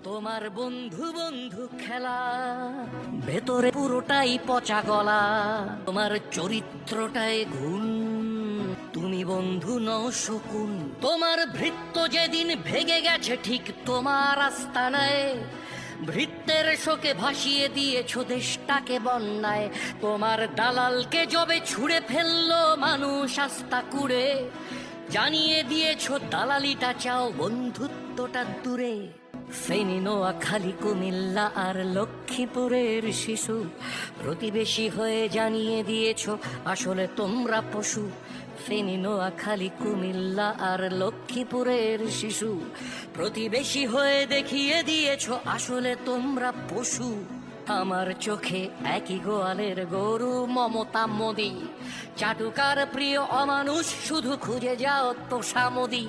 তোমার বন্ধু বন্ধু খেলা, ভেতরে পুরোটাই পচা গলা, তোমার চরিত্রটায় ঘুণ, তুমি বন্ধু নও শকুন। তোমার ভৃত্য যেদিন ভেগে গেছে ঠিক তোমার আস্তানায়, ভৃত্যের শোকে ভাসিয়ে দিয়েছ দেশটাকে বন্যায়। তোমার দালালকে যবে ছুঁড়ে ফেললো মানুষ আস্থা কুড়ে, জানিয়ে দিয়েছ দালালিটা চাও, বন্ধুত্বটা দূরে। ফেনী, নোয়াখালী, কুমিল্লা আর লক্ষ্মীপুরের শিশু প্রতিবেশী হয়ে জানিয়ে দিয়েছ আসলে তোমরা পশু। ফেনী, নোয়াখালী, কুমিল্লা আর লক্ষ্মীপুরের শিশু প্রতিবেশী হয়ে দেখিয়ে দিয়েছ আসলে তোমরা পশু। আমার চোখে একই গোয়ালের গরু মমতা মোদি, চাটুকার প্রিয় অমানুষ শুধু খুঁজে যাও তোষা মোদি।